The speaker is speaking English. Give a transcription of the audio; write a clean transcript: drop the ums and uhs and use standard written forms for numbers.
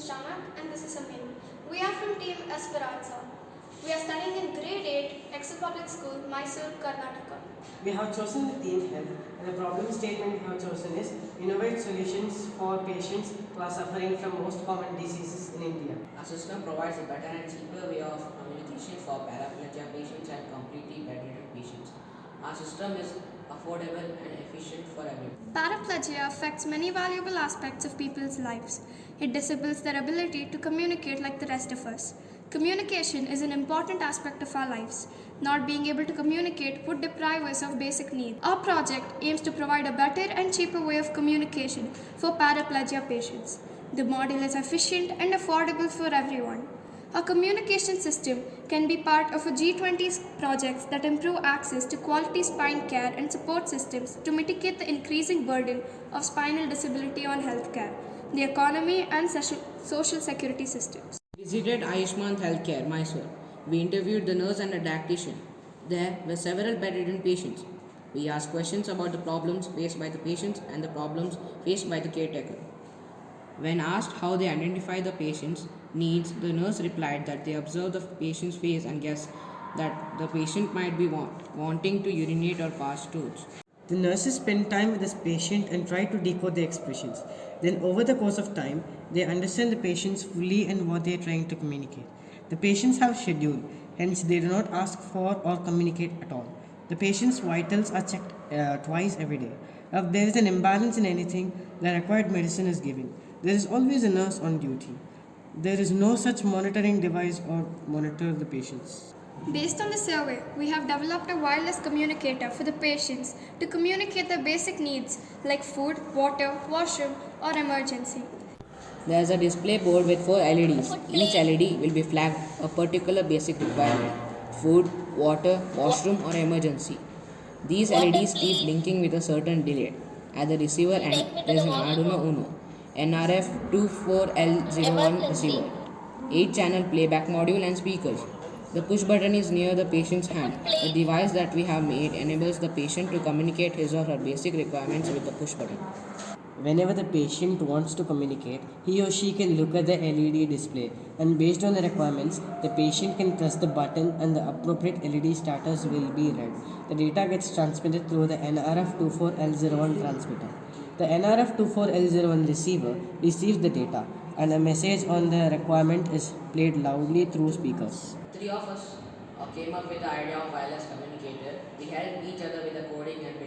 Shamak and this is Sameer. We are from Team Esperanza. We are studying in grade 8, Excel Public School, Mysore, Karnataka. We have chosen the theme health, and the problem statement we have chosen is Innovate solutions for patients who are suffering from most common diseases in India. Our system provides a better and cheaper way of communication for paraplegia patients and completely bedridden patients. Our system is affordable and efficient for everyone. Paraplegia affects many valuable aspects of people's lives. It disables their ability to communicate like the rest of us. Communication is an important aspect of our lives. Not being able to communicate would deprive us of basic needs. Our project aims to provide a better and cheaper way of communication for paraplegia patients. The model is efficient and affordable for everyone. Our communication system can be part of a G20 projects that improve access to quality spine care and support systems to mitigate the increasing burden of spinal disability on healthcare, the economy and social security systems. We visited Ayushman Healthcare, Mysore. We interviewed the nurse and a dietitian. There were several bedridden patients. We asked questions about the problems faced by the patients and the problems faced by the caretaker. When asked how they identify the patient's needs, the nurse replied that they observe the patient's face and guess that the patient might be wanting to urinate or pass stools. The nurses spend time with this patient and try to decode their expressions. Then, over the course of time, they understand the patients fully and what they are trying to communicate. The patients have schedule, hence they do not ask for or communicate at all. The patient's vitals are checked twice every day. If there is an imbalance in anything, the required medicine is given. There is always a nurse on duty. There is no such monitoring device or monitor the patients. Based on the survey, we have developed a wireless communicator for the patients to communicate their basic needs like food, water, washroom, or emergency. There is a display board with 4 LEDs. Each LED will be flagged a particular basic requirement: food, water, washroom, or emergency. These LEDs keep blinking with a certain delay. At the receiver end, there is an Arduino Uno NRF24L01 receiver, 8-channel playback module, and speakers. The push button is near the patient's hand. The device that we have made enables the patient to communicate his or her basic requirements with the push button. Whenever the patient wants to communicate, he or she can look at the LED display, and based on the requirements, the patient can press the button and the appropriate LED status will be read. The data gets transmitted through the NRF24L01 transmitter. The NRF24L01 receiver receives the data, and a message on the requirement is played loudly through speakers. 3 of us came up with the idea of wireless communicator. We helped each other with the coding and